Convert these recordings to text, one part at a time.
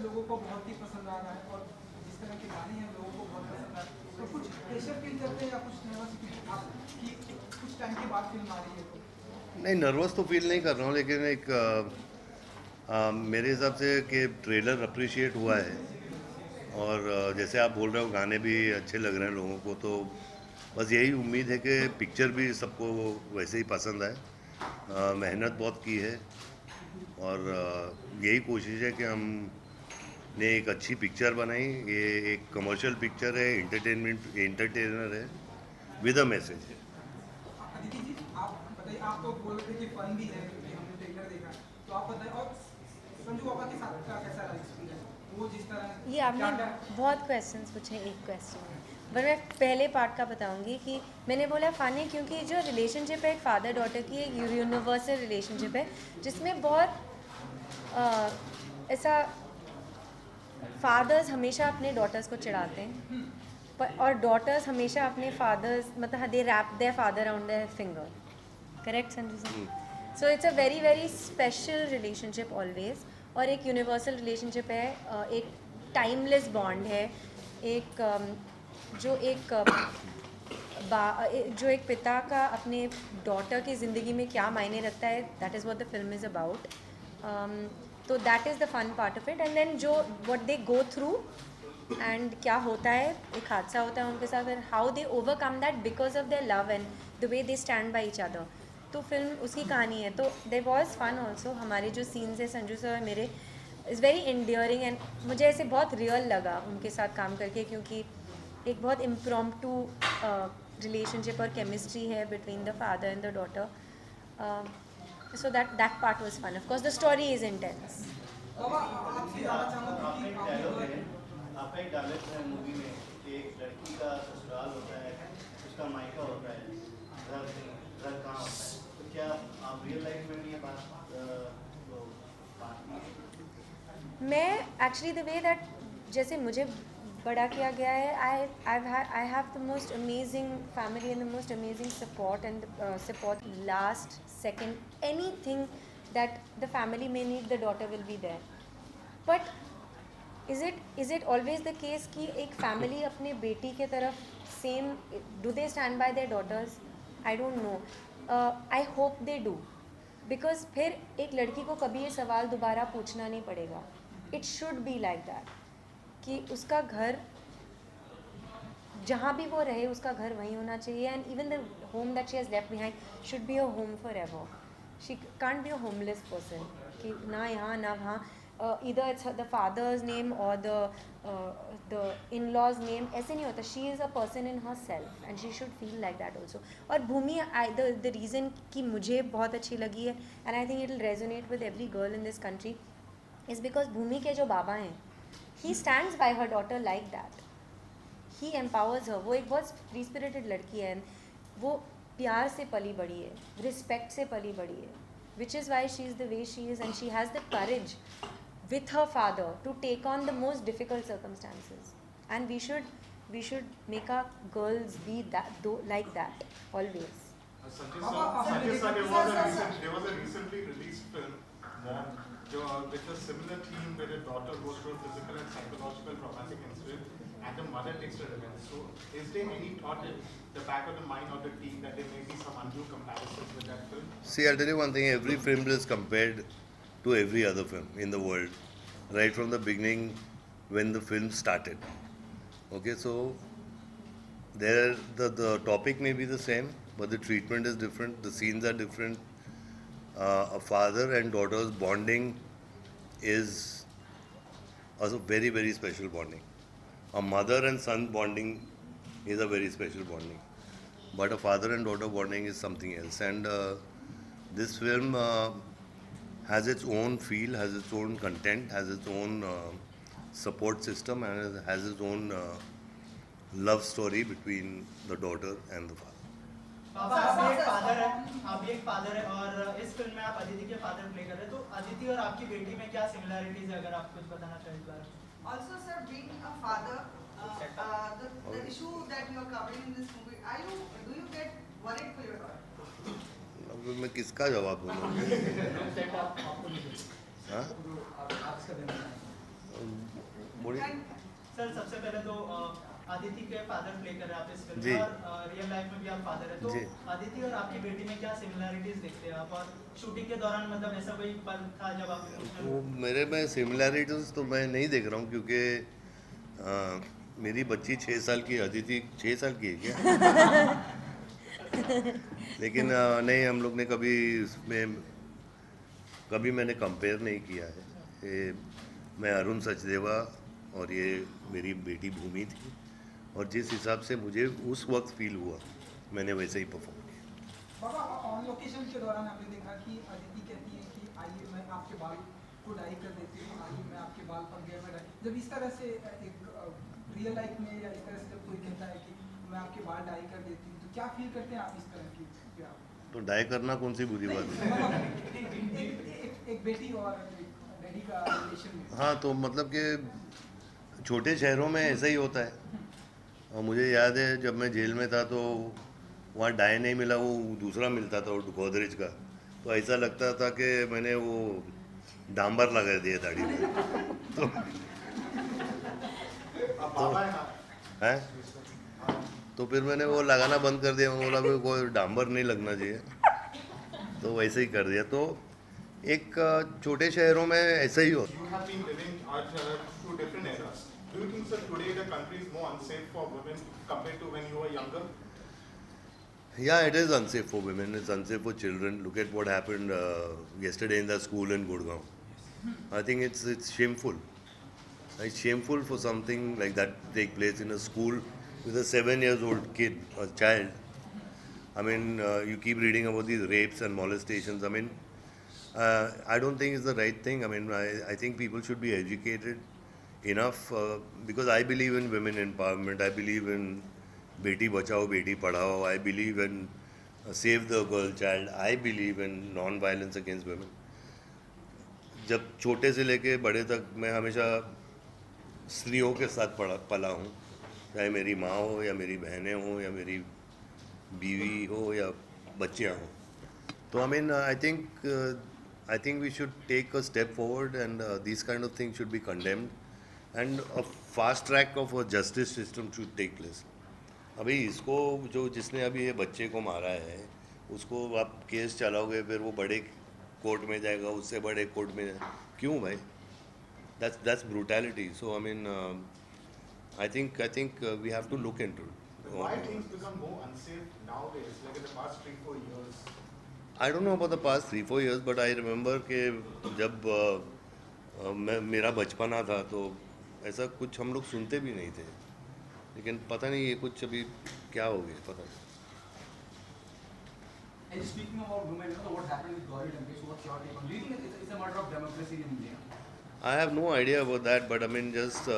लोगों को बहुत ही पसंद आ रहा है और जिस तरह के गाने हैं लोगों को बहुत पसंद आ रहा है, तो कुछ प्रेशर फील करते हैं या कुछ नर्वस आपकी कुछ टाइम के बाद फिल्म आ रही है तो? नहीं, नर्वस तो फील नहीं कर रहा हूँ, लेकिन एक मेरे हिसाब से कि ट्रेलर अप्रिशिएट हुआ है। और जैसे आप बोल रहे हो गाने भी अच्छे लग रहे हैं लोगों को, तो बस यही उम्मीद है कि पिक्चर भी सबको वैसे ही पसंद आए। मेहनत बहुत की है और यही कोशिश है कि हम ने एक अच्छी पिक्चर बनाई। ये एक कमर्शियल पिक्चर है, एंटरटेनर है विद अ मैसेज है। अदिति जी, आप बताइए, आप तो बोल रहे थे कि फन भी है क्योंकि हमने ट्रेलर देखा, तो आप बताइए। और संजू पापा के साथ का कैसा रहा एक्सपीरियंस, वो जिस तरह ये आपने क्या क्या? बहुत क्वेश्चंस पूछे एक क्वेश्चन में, पर मैं पहले पार्ट का बताऊंगी कि मैंने बोला फ़न है क्योंकि जो रिलेशनशिप है एक फादर डॉटर की, एक यूनिवर्सल रिलेशनशिप है जिसमें बहुत ऐसा फादर्स हमेशा अपने डॉटर्स को चिढ़ाते हैं, पर और डॉटर्स हमेशा अपने फादर्स मतलब they wrap their father around their finger, correct Sanju sir? So it's a very very special relationship always, और एक यूनिवर्सल रिलेशनशिप है, एक टाइमलेस बॉन्ड है, एक जो एक जो एक पिता का अपने डॉटर की ज़िंदगी में क्या मायने रखता है, that is what the film is about. तो that is the fun part of it, and then जो what they go through and क्या होता है, एक हादसा होता है उनके साथ, and how they overcome that because of their love and the way they stand by each other. तो फिल्म उसकी कहानी है। तो देयर वॉज फन ऑल्सो। हमारे जो सीन्स है संजू सर मेरे इज़ वेरी इंडियरिंग, एंड मुझे ऐसे बहुत रियल लगा उनके साथ काम करके, क्योंकि एक बहुत इम्प्रॉम्प्टू रिलेशनशिप और केमिस्ट्री है between the father and the daughter. So that part was fun. Of course the story is intense. Baba आपसे जानना चाहूँगा आपका कि एक आपने डायलॉग जो है, आपका एक डायलॉग है मूवी में कि एक लड़की का ससुराल होता है, उसका मायका होता है, घर घर कहाँ होता है, तो क्या आप रियल लाइफ में भी ये बात तो बात नहीं? मैं एक्चुअली द वे दैट जैसे मुझे बड़ा किया गया है, I have the most amazing family and the most amazing support, and support last second anything that the family may need, the daughter will be there. But is it always the case कि एक family अपने बेटी के तरफ same do they stand by their daughters? I don't know, I hope they do, because फिर एक लड़की को कभी ये सवाल दोबारा पूछना नहीं पड़ेगा। It should be like that कि उसका घर जहाँ भी वो रहे उसका घर वहीं होना चाहिए, and even the home that she has left behind should be a home for ever. She can't be a homeless person कि ना यहाँ ना वहाँ, either it's the father's name or the in-laws name, ऐसे नहीं होता। she is a person in herself and she should feel like that also। और भूमि the reason कि मुझे बहुत अच्छी लगी है, and I think it will resonate with every girl in this country, is because भूमि के जो बाबा हैं, he stands by her daughter like that, he empowers her। वो एक बहुत फ्री स्पिरिटेड लड़की है, वो प्यार से पली बड़ी है, रिस्पेक्ट से पली बड़ी है, which is why she is the way she is, and she has the courage with her father to take on the most difficult circumstances, and we should make our girls be that like that always। Sanjay sir, there was a recently released film, Mom, with a similar theme where a daughter goes through a physical and psychological traumatic incident and the mother takes the revenge. So is there any thought in the back of the mind of the team that there may be some undue comparisons with that film? See, I'll tell you one thing, every film is compared to every other film in the world, right from the beginning when the film started. Okay, so the topic may be the same, but the treatment is different, the scenes are different. A father and daughter's bonding is also very, very special bonding. A mother and son bonding is a very special bonding. But a father and daughter bonding is something else. And this film has its own feel, has its own content, has its own support system, and has its own love story between the daughter and the father. पापा आप भी एक father है, आप भी एक father है, और इस फिल्म में आप अदिति के फादर प्ले कर रहे हैं, तो अदिति और आपकी बेटी में क्या सिमिलरिटीज है, अगर आप कुछ बताना चाहें इस बारे में? Also, sir, being a father, the issue that you are covering in this movie, do you get worried for your daughter? अब मैं किसका जवाब दूँ? बोलिए। सर सबसे पहले तो आदिति के फादर प्ले कर रहे हैं आप इस फिल्म जी। में और रियल लाइफ में भी आप फादर है, तो जी। आदिति और आपकी बेटी में क्या सिमिलरिटीज देखते हैं आप, और शूटिंग के दौरान मतलब ऐसा कोई पल था जब आप वो मेरे में सिमिलैरिटीज तो मैं नहीं देख रहा हूँ, क्योंकि मेरी बच्ची 6 साल की, अदिति 6 साल की है क्या? लेकिन नहीं, हम लोग ने कभी मैंने कंपेयर नहीं किया है। ये मैं अरुण सचदेवा और ये मेरी बेटी भूमि थी, और जिस हिसाब से मुझे उस वक्त फील हुआ मैंने वैसे ही परफॉर्म किया। बाबा ऑन लोकेशन के दौरान आपने देखा कि अदिति कहती है कि आइए मैं आपके बाल को डाई कर देती हूँ, आइए मैं आपके बाल पक गए मैं डाई। जब इस तरह से एक रियल लाइफ में या इस तरह से जब कोई कहता है कि मैं आपके बाल डाई कर देती हूँ, तो क्या फील करते हैं आप इस तरह की? तो डाई करना कौन सी बुरी बात है? एक बेटी और डैडी का रिलेशन में। हाँ, तो मतलब कि छोटे शहरों में ऐसा ही होता है। और मुझे याद है जब मैं जेल में था तो वहाँ डाई नहीं मिला, वो दूसरा मिलता था, वो गोदरेज का। तो ऐसा लगता था कि मैंने वो डांबर लगा दिया दाढ़ी में। हैं? तो फिर मैंने वो लगाना बंद कर दिया। मैं बोला भाई कोई डांबर नहीं लगना चाहिए, तो वैसे ही कर दिया। तो एक छोटे शहरों में ऐसा ही होता है। You have been living at two different eras. Do you think, sir, today the country is more unsafe for women compared to when you were younger? Yeah, it is unsafe for women. It's unsafe for children. Look at what happened yesterday in the school in Gurgaon. I think it's shameful. It's shameful for something like that to take place in a school with a 7-year-old kid, a child. I mean, you keep reading about these rapes and molestations. I mean, I don't think it's the right thing. I mean, I think people should be educated enough because I believe in women empowerment. I believe in Beti Bachao, Beti Padhao. I believe in save the girl child. I believe in non-violence against women. जब छोटे से लेके बड़े तक मैं हमेशा स्त्रियों के साथ पला हूँ, चाहे मेरी माँ हो या मेरी बहनें हो या मेरी बीवी हो या बच्चियाँ हो। तो I mean, I think we should take a step forward and these kind of things should be condemned and a fast track of a justice system should take place. अभी इसको जो जिसने अभी ये बच्चे को मारा है उसको आप केस चलाओगे, फिर वो बड़े कोर्ट में जाएगा, उससे बड़े कोर्ट में जाएगा। क्यों भाई? That's brutality. So I mean, I think we have to look into it. Why things become more unsafe nowadays, like in the past 3-4 years? I don't know about the past 3-4 years, but I remember कि जब मेरा बचपना था तो ऐसा कुछ हम लोग सुनते भी नहीं थे, लेकिन पता नहीं ये कुछ अभी क्या हो गया, पता नहीं। And speaking about women, you know what happened with Gauri Lankesh? What's your take on? Do you think it's a matter of democracy in India? I have no idea about that, but I mean just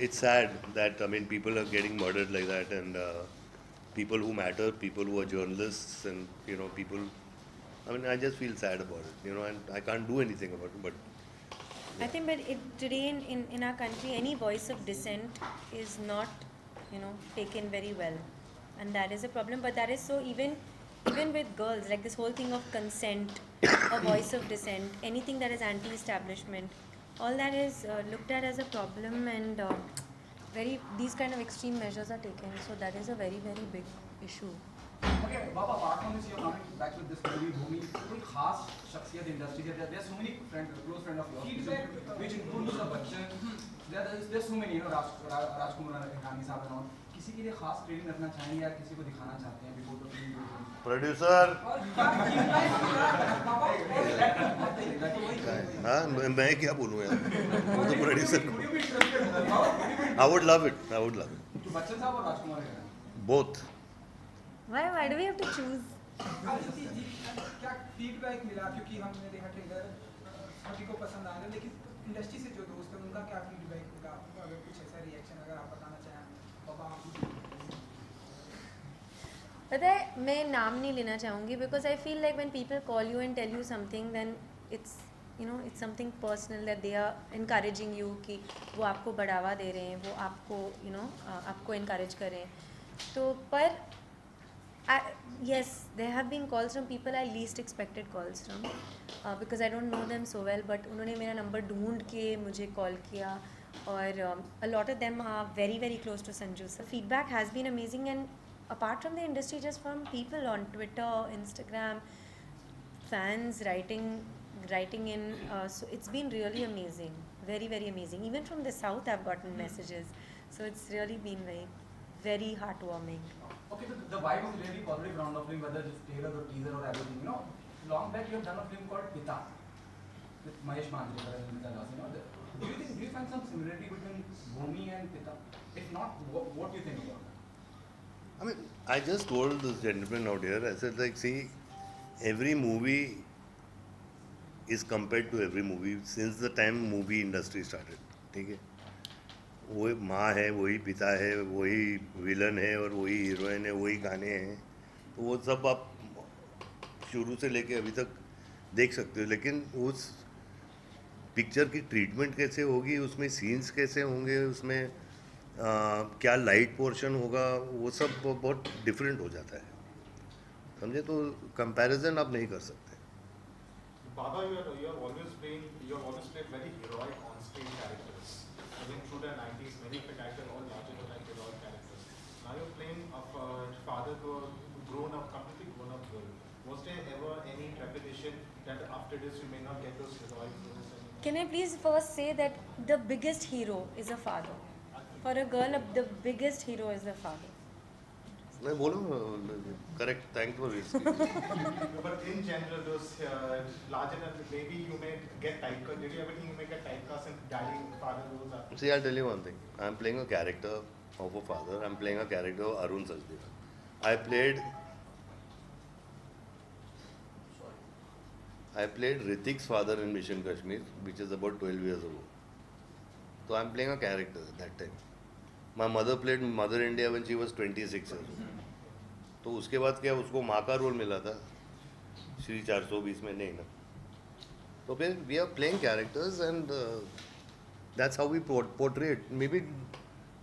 it's sad that I mean people are getting murdered like that, and people who matter, people who are journalists, and you know people. I mean I just feel sad about it, you know, and I can't do anything about it. But I think, but today in our country, any voice of dissent is not, taken very well, and that is a problem. But that is so even with girls, like this whole thing of consent, a voice of dissent, anything that is anti-establishment, all that is looked at as a problem, and these kind of extreme measures are taken. So that is a very, very big issue. Okay, Baba, apart from this, you're coming back with this movie, Bhumi. कोई खास शख्सियत industry के there are so many close friends of yours, which include Mr. Bachchan. There's so many, Rajkumar Hirani साहब and all. किसी के लिए खास training रखना चाहेंगे या किसी को दिखाना चाहते हैं before the film? प्रोड्यूसर, हाँ मैं क्या बोलूँ यार, वो तो producer. I would love it. I would love it. तो बच्चन साहब और Rajkumar Hirani? Both. Why do we have to choose? क्या फीडबैक मिला, क्योंकि हमने देखा ट्रेलर सभी को पसंद आ रहा है, लेकिन इंडस्ट्री से जो दोस्त हैं उनका क्या फीडबैक मिला, अगर कुछ ऐसा रिएक्शन अगर आप बताना चाहें बाबा? पता है मैं नाम नहीं लेना चाहूँगी because I feel like when people call you and tell you something, then it's it's something personal that they are encouraging you कि वो आपको बढ़ावा दे रहे हैं, वो आपको आपको encourage कर रहे हैं। तो पर yes, there have been calls from people I least expected calls from, because I don't know them so well, but उन्होंने मेरा नंबर ढूंढ के मुझे कॉल किया, और a lot of them are very very close to Sanju. So feedback has been amazing, and apart from the industry, just from people on Twitter, Instagram, fans writing in, so it's been really amazing, very very amazing. Even from the south I've gotten messages, so it's really been very heartwarming. Okay, so the vibe is really positive around the film, whether it's trailer or teaser or everything. You know, long back you have done a film called Pita with Mahesh Manjrekar and Amita Das. You know, do you find some similarity between Bhumi and Pita? If not, what do you think about that? I mean, I just told this gentleman out here, I said like, see, every movie is compared to every movie since the time movie industry started. ठीक है, वही माँ है, वही पिता है, वही villain है और वही हीरोइन है, वही गाने हैं, तो वो सब आप शुरू से लेके अभी तक देख सकते हो. लेकिन उस पिक्चर की ट्रीटमेंट कैसे होगी, उसमें सीन्स कैसे होंगे, उसमें क्या लाइट पोर्शन होगा, वो सब बहुत डिफरेंट हो जाता है, समझे. तो कंपैरिजन आप नहीं कर सकते. Baba, you are always played very heroic on-screen characters. I mean, through the 90s, many of the characters all larger than life heroic characters. Now you're playing a father to a completely grown-up girl. Was there ever any trepidation that after this you may not get those heroic roles anymore? Can I please first say that the biggest hero is a father. For a girl, the biggest hero is the father. मैं बोलूँ correct, thank for it. But in general, those larger than maybe you may get typecast. Did you ever think you may get typecast and daddy father roles after? See, I'll tell you one thing. I'm playing a character of a father. I'm playing a character of Arun Sachdeva. I played Ritik's father in Mission Kashmir, which is about 12 years ago. So I'm playing a character at that time. My mother played Mother India when she was 26 years old. तो उसके बाद क्या, उसको माँ का role मिला था श्री 420 में, नहीं ना. तो फिर we are playing characters and that's how we portray it. Maybe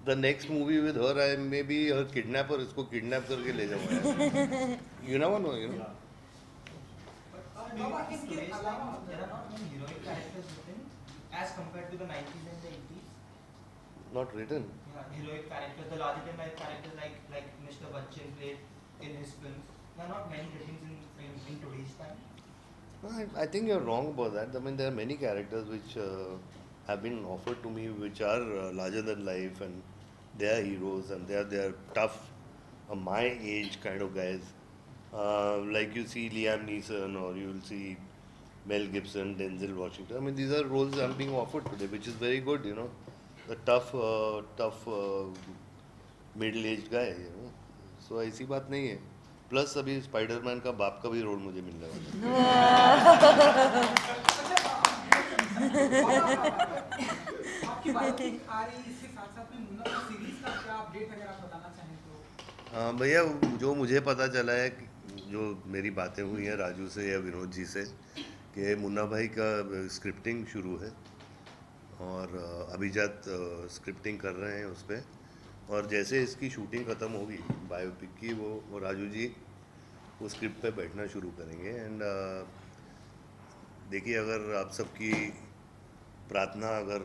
the next movie with her I may be her kidnapper, इसको किडनैप करके ले जाऊँगा. You never know, you know. Baba, इसके अलावा there are not many heroic characters written as compared to the 90s and the 80s. Not written. Yeah, heroic characters, the larger than life characters like Mr. Bachchan played in his films. There are not many written in today's time. No, I think you're wrong about that. I mean, there are many characters which have been offered to me which are larger than life, and they are heroes, and they are tough, my age kind of guys. Like you see Liam Neeson, or you will see Mel Gibson, Denzel Washington. I mean, these are roles I'm being offered today, which is very good, you know. The tough middle-aged guy, you know. So ऐसी बात नहीं है. Plus अभी Spiderman का बाप का भी role मुझे मिलने वाला है. आपकी बायोपिक आ रही, इसके साथ-साथ में मुन्ना की सीरीज का क्या अपडेट अगर आप बताना चाहें तो? भैया, जो मुझे पता चला है, जो मेरी बातें हुई हैं राजू से या विनोद जी से, कि मुन्ना भाई का स्क्रिप्टिंग शुरू है और अभिजात स्क्रिप्टिंग कर रहे हैं उस पर. और जैसे इसकी शूटिंग ख़त्म होगी बायोपिक की, वो राजू जी वो स्क्रिप्ट पे बैठना शुरू करेंगे. एंड देखिए, अगर आप सबकी प्रार्थना अगर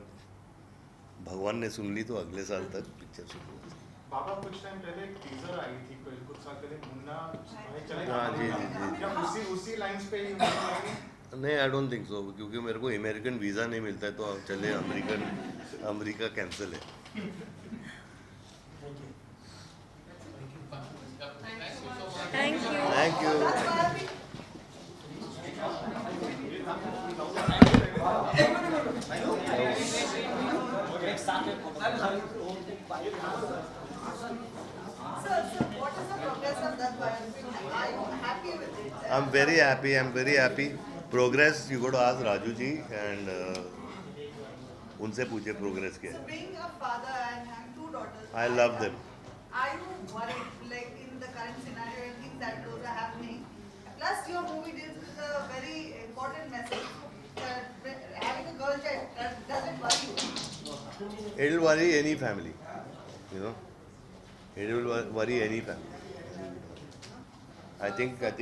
भगवान ने सुन ली तो अगले साल तक पिक्चर शुरू हो जाएगी. बाबा, कुछ टाइम पहले एक टीजर आई थी, कुछ साल पहले, मुन्ना भाई चले. हाँ जी. क्या उसी लाइंस पे ही नहीं, आई डोंट थिंक सो, क्योंकि मेरे को अमेरिकन वीज़ा नहीं मिलता है, तो चले अमेरिका कैंसिल है. Thank you. So what is the progress of that biopic? Are you happy with it? I'm very happy. Progress, you got to ask Raju ji, and उनसे पूछे प्रोग्रेस क्या So है. being a father and having two daughters, I love them. Are you worried, like in the current scenario and things that those are happening? Plus, your movie deals with a very important message. Having a girl child, does it worry you? It will worry any family, you know. It will worry any family. I think there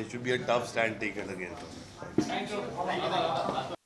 should be a tough stand taken against them. Thank you.